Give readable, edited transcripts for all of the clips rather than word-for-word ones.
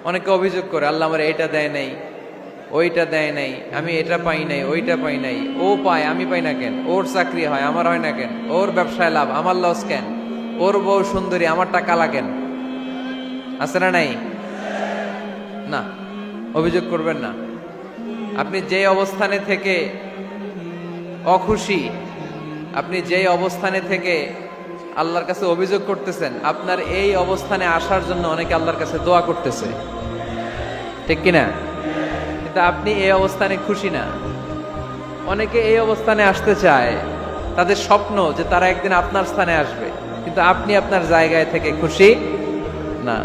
অনেকে অভিযোগ করে, আল্লাহ আমার এটা দেয় নাই, ওইটা দেয় নাই, আমি এটা পাই নাই, ওইটা পাই নাই, ও পায় আমি পাই না কেন, ওর চাকরি হয় আমার হয় না কেন, ওর ব্যবসায় লাভ আমার লস কেন, ওর বউ সুন্দরী আমারটা কালা কেন? আছে না নাই? না, অভিযোগ করবেন না। আপনি যে অবস্থানে থেকে অখুশি, আপনি যেই অবস্থানে থেকে আল্লাহর কাছে অভিযোগ করতেছেন, আপনার এই অবস্থানে আসার জন্য অনেকে আল্লাহর কাছে দোয়া করতেছে, ঠিক কিনা? কিন্তু আপনি এই অবস্থানে খুশি না। অনেকে এই অবস্থানে আসতে চায়, তাদের স্বপ্ন যে তারা একদিন আপনার স্থানে আসবে, কিন্তু আপনি আপনার জায়গায় থেকে খুশি না।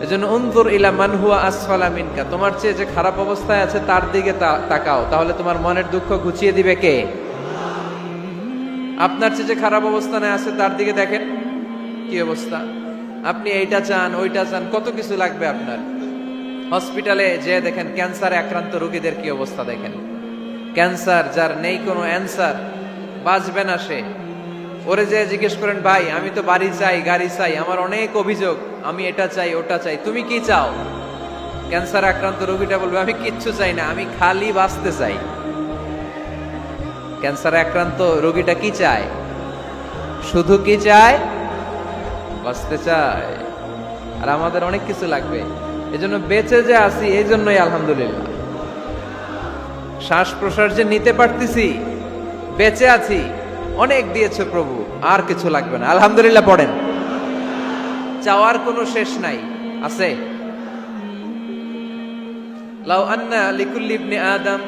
এজন্য উনজুর ইলা মান হুয়া আসফালা মিনকা, তোমার চেয়ে যে খারাপ অবস্থায় আছে তার দিকে তাকাও, তাহলে তোমার মনের দুঃখ ঘুচিয়ে দিবে কে? আপনার চেয়ে যে খারাপ অবস্থানে আছে তার দিকে দেখেন কি অবস্থা। আপনি এইটা চান, ওইটা চান, কত কিছু লাগবে আপনার। হসপিটালে যে দেখেন ক্যান্সারে আক্রান্ত রোগীদের কি অবস্থা দেখেন। ক্যান্সার যার নেই কোনো অ্যান্সার, বাঁচবে না সে। ওরে যে জিজ্ঞেস করেন, ভাই আমি তো বাড়ি চাই, গাড়ি চাই, আমার অনেক অভিযোগ, আমি এটা চাই ওটা চাই, তুমি কি চাও? ক্যান্সার আক্রান্ত রোগীটা বলবে, আমি কিচ্ছু চাই না, আমি খালি বাঁচতে চাই। ক্যান্সার আক্রান্ত রোগীটা কি চায়? শুধু কি চায়? বাঁচতে চায়। আর আমাদের অনেক কিছু লাগবে। এজন্য বেঁচে যে আছি এই জন্যই আলহামদুলিল্লাহ। শ্বাস প্রশ্বাস যে নিতে পারতেছি, বেঁচে আছি, অনেক দিয়েছে প্রভু, আর কিছু লাগবে না, আলহামদুলিল্লাহ পড়েন। চাওয়ার কোনো শেষ নাই, আছে? লাউ আন্না লিকুল্লি ইবনি আদম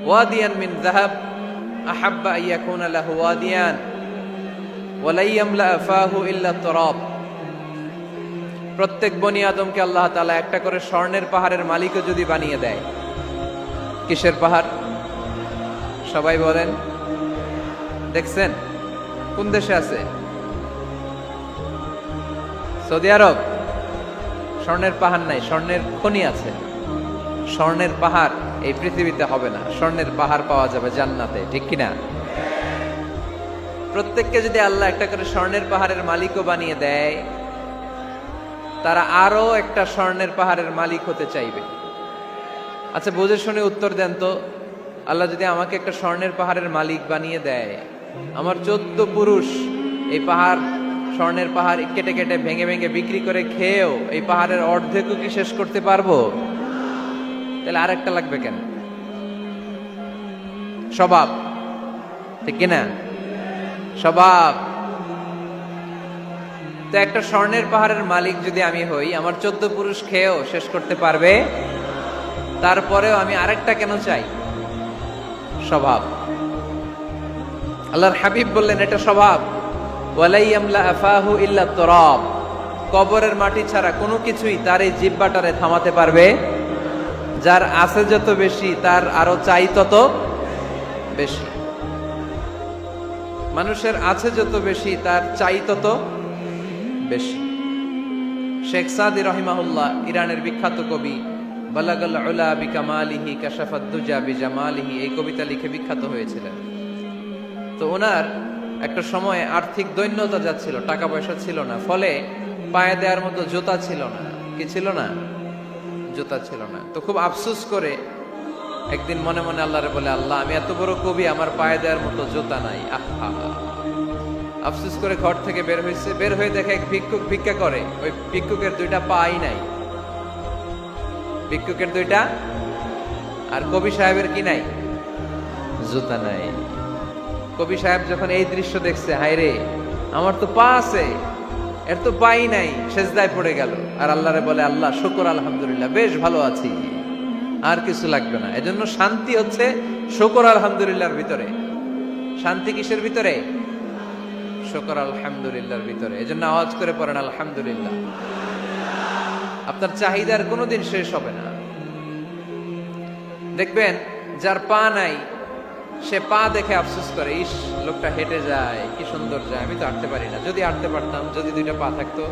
ওয়াদিয়ান মিন যাহাব আহাব্বা আইয়াকুনা লাহু ওয়াদিয়ান ওয়া লা ইয়ামলা ফাহু ইল্লা তুরাব। প্রত্যেক বনি আদমকে আল্লাহ তাআলা একটা করে স্বর্ণের পাহাড়ের মালিকও যদি বানিয়ে দেয়, কিসের পাহাড়? সবাই বলেন। দেখছেন কোন দেশে আছে? সৌদি আরব। স্বর্ণের পাহাড় নাই, স্বর্ণের খনি আছে। স্বর্ণের পাহাড় এই পৃথিবীতে হবে না, স্বর্ণের পাহাড় পাওয়া যাবে জান্নাতে, ঠিক কিনা? প্রত্যেককে যদি আল্লাহ একটা করে স্বর্ণের পাহাড়ের মালিকও বানিয়ে দেয়, তারা আরো একটা স্বর্ণের পাহাড়ের মালিক হতে চাইবে। আচ্ছা বুঝে শুনে উত্তর দেন তো, আল্লাহ যদি আমাকে একটা স্বর্ণের পাহাড়ের মালিক বানিয়ে দেয়, আমার 14 পুরুষ এই পাহাড়, স্বর্ণের পাহাড় কেটে কেটে ভেঙে ভেঙে বিক্রি করে খেয়েও এই পাহাড়ের অর্ধেকও কি শেষ করতে পারবো? তাহলে আরেকটা লাগবে কেন? স্বভাব, ঠিক কিনা? স্বভাব। তো একটা স্বর্ণের পাহাড়ের মালিক যদি আমি হই, আমার 14 পুরুষ খেয়েও শেষ করতে পারবে, তারপরেও আমি আরেকটা কেন চাই? স্বভাব। আল্লাহর হাবিব বললেন এটা স্বভাব। ওয়ালা ইয়ামলা আফাহু ইল্লা তুরাব। কবরের মাটি ছাড়া কোনো কিছুই তার এই জিহ্বাটারে থামাতে পারবে। যার আছে যত বেশি, তার আরো চাই তত বেশি। মানুষের আছে যত বেশি, তার চাই তত বেশি। শেখ সাদি রহিমাহুল্লাহ, ইরানের বিখ্যাত কবি, বালাগাল উলা বিকামালিহি কাশাফাদ দুজা বিজামালিহি, এই কবিতা লিখে বিখ্যাত হয়েছিলেন। তো ওনার একটা সময় আর্থিক দৈন্যতা যাচ্ছিল, টাকা পয়সা ছিল না, ফলে পায়ে দেওয়ার মতো জুতা ছিল না। কি ছিল না? জুতা ছিল না। তো খুব আফসোস করে একদিন মনে মনে আল্লাহরে বলে, আল্লাহ আমি এত বড় কবি, আমার পায়ে দেওয়ার মতো জুতা নাই। আহা! আফসোস করে ঘর থেকে বের হয়েছে, বের হয়ে দেখে এক ভিক্ষুক ভিক্ষা করে, ওই ভিক্ষুকের 2টা পাই নাই। ভিক্ষুকের 2টা, আর কবি সাহেবের কি নাই? জুতা নাই। কবি সাহেব যখন এই দৃশ্য দেখছে, হায় রে, আমার তো পা আছে, এর তো পাই নাই, সেজদায় পড়ে গেল। আর আল্লাহরে বলে, আল্লাহ শুকর আলহামদুলিল্লাহ, বেশ ভালো আছি, আর কিছু লাগবে না। এজন্য শান্তি হচ্ছে শুকর আলহামদুলিল্লাহর ভিতরে। শান্তি কিসের ভিতরে? শুকর আলহামদুলিল্লাহর ভিতরে। এজন্য আওয়াজ করে পড়েন আলহামদুলিল্লাহ। আপনার চাহিদার কোনোদিন শেষ হবে না। দেখবেন যার পা নাই, সে পা দেখে আফসোস করে, ইস লোকটা হেঁটে যায়, কি সুন্দর যায়, আমি তো হাঁটতে পারি না, যদি হাঁটতে পারতাম, যদি 2টা পা থাকতো।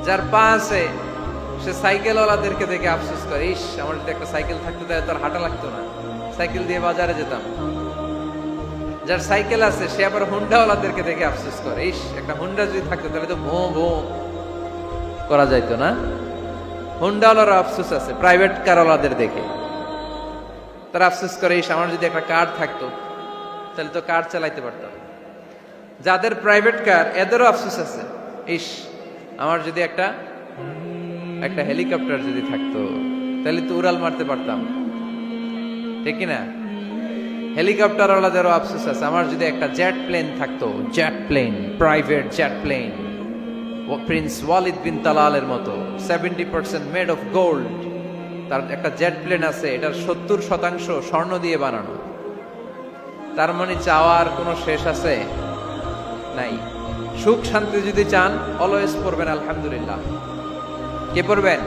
যার পা আছে, সে সাইকেলওয়ালাদেরকে দেখে আফসোস করে, ইস আমার যদি একটা সাইকেল থাকতো তাহলে তো আর হাঁটা লাগতো না, সাইকেল দিয়ে বাজারে যেতাম। যার সাইকেল আছে, সে আবার হুন্ডাওয়ালাদেরকে দেখে আফসোস করে, ইস একটা হুন্ডা যদি থাকতো তাহলে তো ভো ভো করা যাইতো না। হুন্ডাওয়ালার আফসোস আছে প্রাইভেট কারওয়ালাদের দেখে। তারা আফসোস করে, ইস আমার যদি একটা কার থাকতো তাহলে তো কার চালাইতে পারতাম। যাদের প্রাইভেট কার এদেরও আফসোস আছে, ইস আমার যদি একটা হেলিকপ্টার যদি থাকতো তাহলে তো উড়াল মারতে পারতাম, ঠিক কিনা? হেলিকপ্টার ওয়ালাদেরও আফসোস আছে, আমার যদি একটা জেট প্লেন থাকতো, jet plane, private jet plane, prince Walid bin তালালের মতো 70% মেড অফ গোল্ড, তার একটা জেট প্লেন আছে, এটার 70% স্বর্ণ দিয়ে বানানো। তার মানে চাওয়ার কোনো শেষ আছে? নাই। সুখ শান্তি যদি চান অলওয়েজ পড়বেন আলহামদুলিল্লাহ। কে পড়বেন?